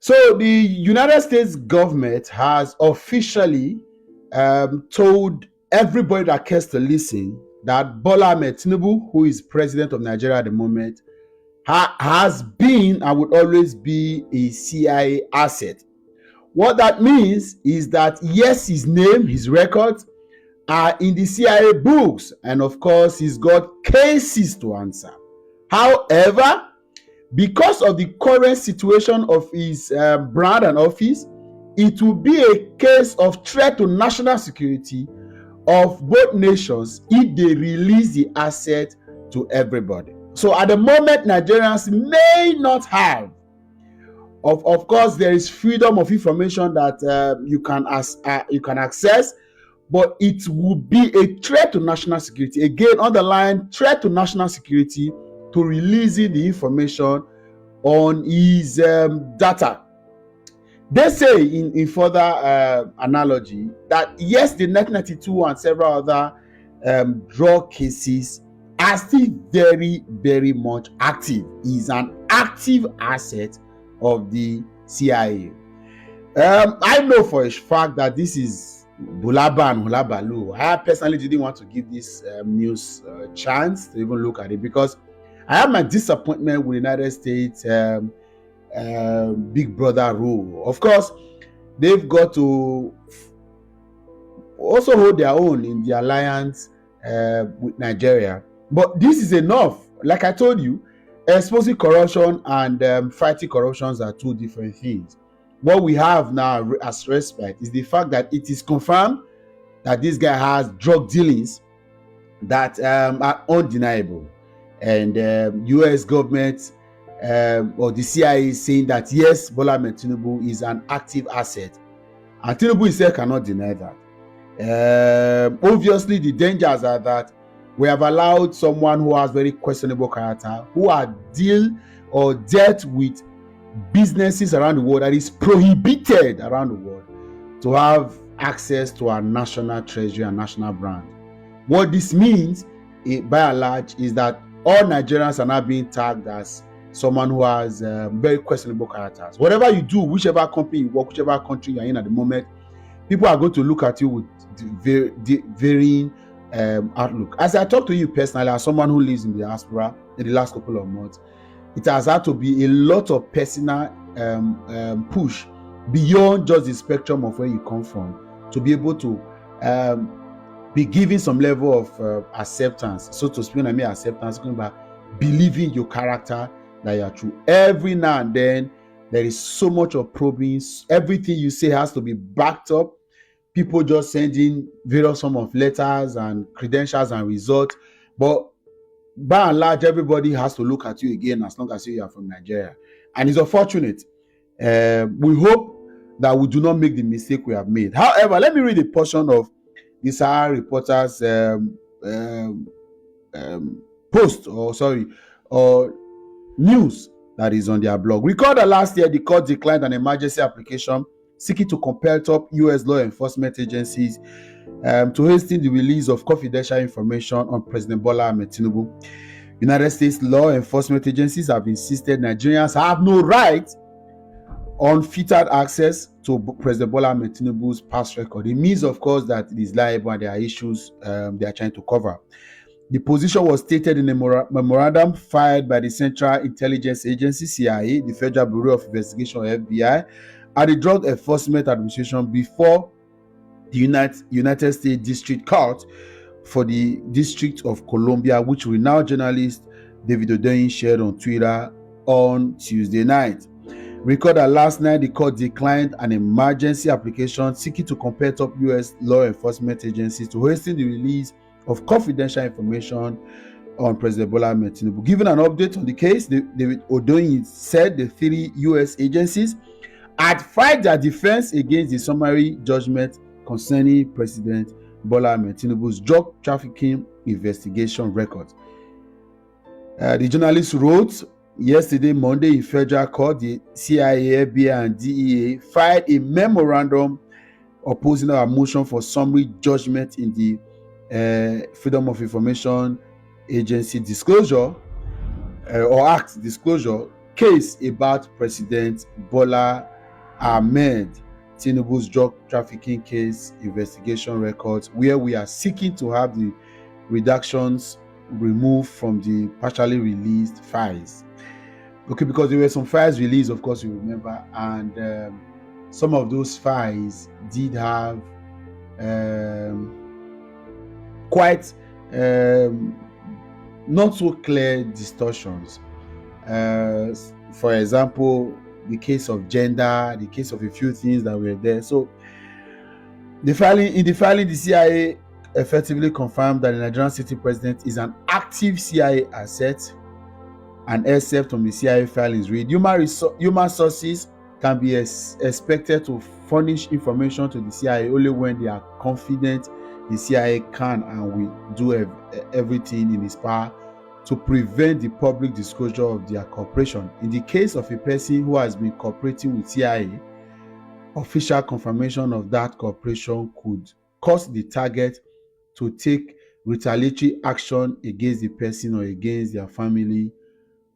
So the United States government has officially told everybody that cares to listen that Bola Ahmed Tinubu, who is president of Nigeria at the moment, has been and would always be a CIA asset. What that means is that yes, his name, his records are in the CIA books, and of course, he's got cases to answer. However, because of the current situation of his brand and office, it will be a case of threat to national security of both nations if they release the asset to everybody. So at the moment, Nigerians may not have. Of course, there is freedom of information that you can access, but it will be a threat to national security. Again, underline threat to national security to releasing the information on his data. They say in further analogy that yes, the Net 92 and several other drug cases are still very, very much active. Is an active asset of the CIA. I know for a fact that this is Bulaba and Hulabalu. I personally didn't want to give this news a chance to even look at it because I have my disappointment with the United States Big Brother rule. Of course, they've got to also hold their own in the alliance with Nigeria. But this is enough. Like I told you, exposing corruption and fighting corruptions are two different things. What we have now as respect is the fact that it is confirmed that this guy has drug dealings that are undeniable. And U.S. government or the CIA is saying that yes, Bola Ahmed Tinubu is an active asset, and Tinubu himself cannot deny that. Obviously, the dangers are that we have allowed someone who has very questionable character, who are dealt with businesses around the world that is prohibited around the world, to have access to our national treasury and national brand. What this means, by and large, is that all Nigerians are now being tagged as someone who has very questionable characters. Whatever you do, whichever company you work, whichever country you're in at the moment, people are going to look at you with varying outlook. As I talk to you personally, as someone who lives in the diaspora in the last couple of months, it has had to be a lot of personal push beyond just the spectrum of where you come from to be able to be given some level of acceptance, so to speak. When I mean acceptance, talking about believing your character, that you are true. Every now and then, there is so much of probing. Everything you say has to be backed up. People just sending various form of letters and credentials and results. But by and large, everybody has to look at you again as long as you are from Nigeria. And it's unfortunate. We hope that we do not make the mistake we have made. However, let me read a portion of the Sahara Reporter's post, or news that is on their blog. Recall that last year the court declined an emergency application seeking to compel top U.S. law enforcement agencies to hasten the release of confidential information on President Bola Ahmed Tinubu. United States law enforcement agencies have insisted Nigerians have no right unfettered access to President Bola Ahmed Tinubu's past record. It means, of course, that it is liable and there are issues they are trying to cover. The position was stated in a memorandum filed by the Central Intelligence Agency, CIA, the Federal Bureau of Investigation, FBI, and the Drug Enforcement Administration before the United States District Court for the District of Columbia, which renowned journalist David Odeyin shared on Twitter on Tuesday night. Recall that last night the court declined an emergency application seeking to compel top U.S. law enforcement agencies to hasten the release of confidential information on President Bola Ahmed Tinubu. Given an update on the case, David Odeyin said the three U.S. agencies had filed their defense against the summary judgment concerning President Bola Ahmed Tinubu's drug trafficking investigation record. The journalist wrote, yesterday, Monday, in federal court, the CIA, FBI, and DEA filed a memorandum opposing our motion for summary judgment in the Freedom of Information Agency disclosure or Act disclosure case about President Bola Ahmed Tinubu's drug trafficking case investigation records, where we are seeking to have the redactions removed from the partially released files. Okay, because there were some files released, of course, you remember, and some of those files did have quite not so clear distortions. For example, the case of gender, the case of a few things that were there. So in the filing, the CIA effectively confirmed that the Nigerian sitting president is an active CIA asset, and except from the CIA filings read, human sources can be expected to furnish information to the CIA only when they are confident the CIA can and will do everything in its power to prevent the public disclosure of their cooperation. In the case of a person who has been cooperating with CIA, official confirmation of that cooperation could cause the target to take retaliatory action against the person or against their family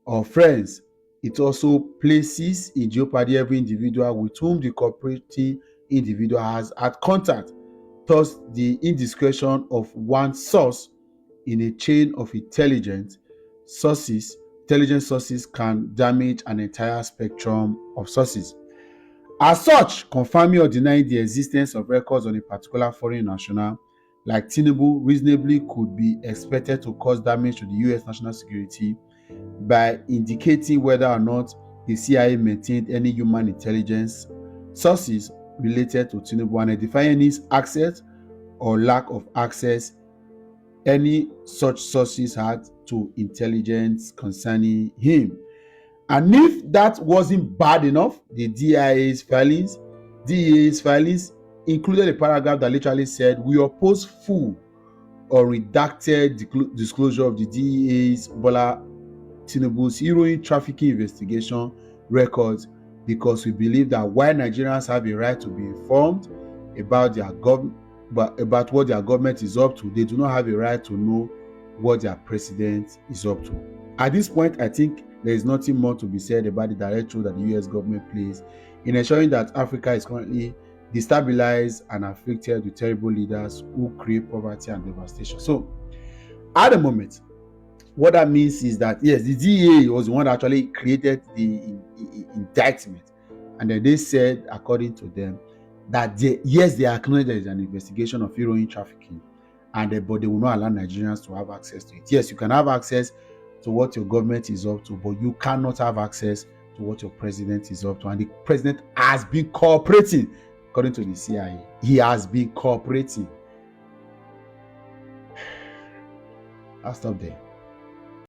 or friends. It also places in jeopardy every individual with whom the cooperating individual has had contact. Thus, the indiscretion of one source in a chain of intelligence sources can damage an entire spectrum of sources. As such, confirming or denying the existence of records on a particular foreign national like Tinubu reasonably could be expected to cause damage to the US national security by indicating whether or not the CIA maintained any human intelligence sources related to Tinubu and identifying his access or lack of access any such sources had to intelligence concerning him. And if that wasn't bad enough, the DEA's filings included a paragraph that literally said, "We oppose full or redacted disclosure of the DEA's Bola Tinubu's heroin trafficking investigation records because we believe that while Nigerians have a right to be informed about their about what their government is up to, they do not have a right to know what their president is up to." At this point, I think there is nothing more to be said about the direct role that the US government plays in ensuring that Africa is currently destabilized and afflicted with terrible leaders who create poverty and devastation. So, at the moment, what that means is that, yes, the DEA was the one that actually created the indictment. And then they said, according to them, that they acknowledge there is an investigation of heroin trafficking, but they will not allow Nigerians to have access to it. Yes, you can have access to what your government is up to, but you cannot have access to what your president is up to. And the president has been cooperating, according to the CIA. He has been cooperating. I'll stop there.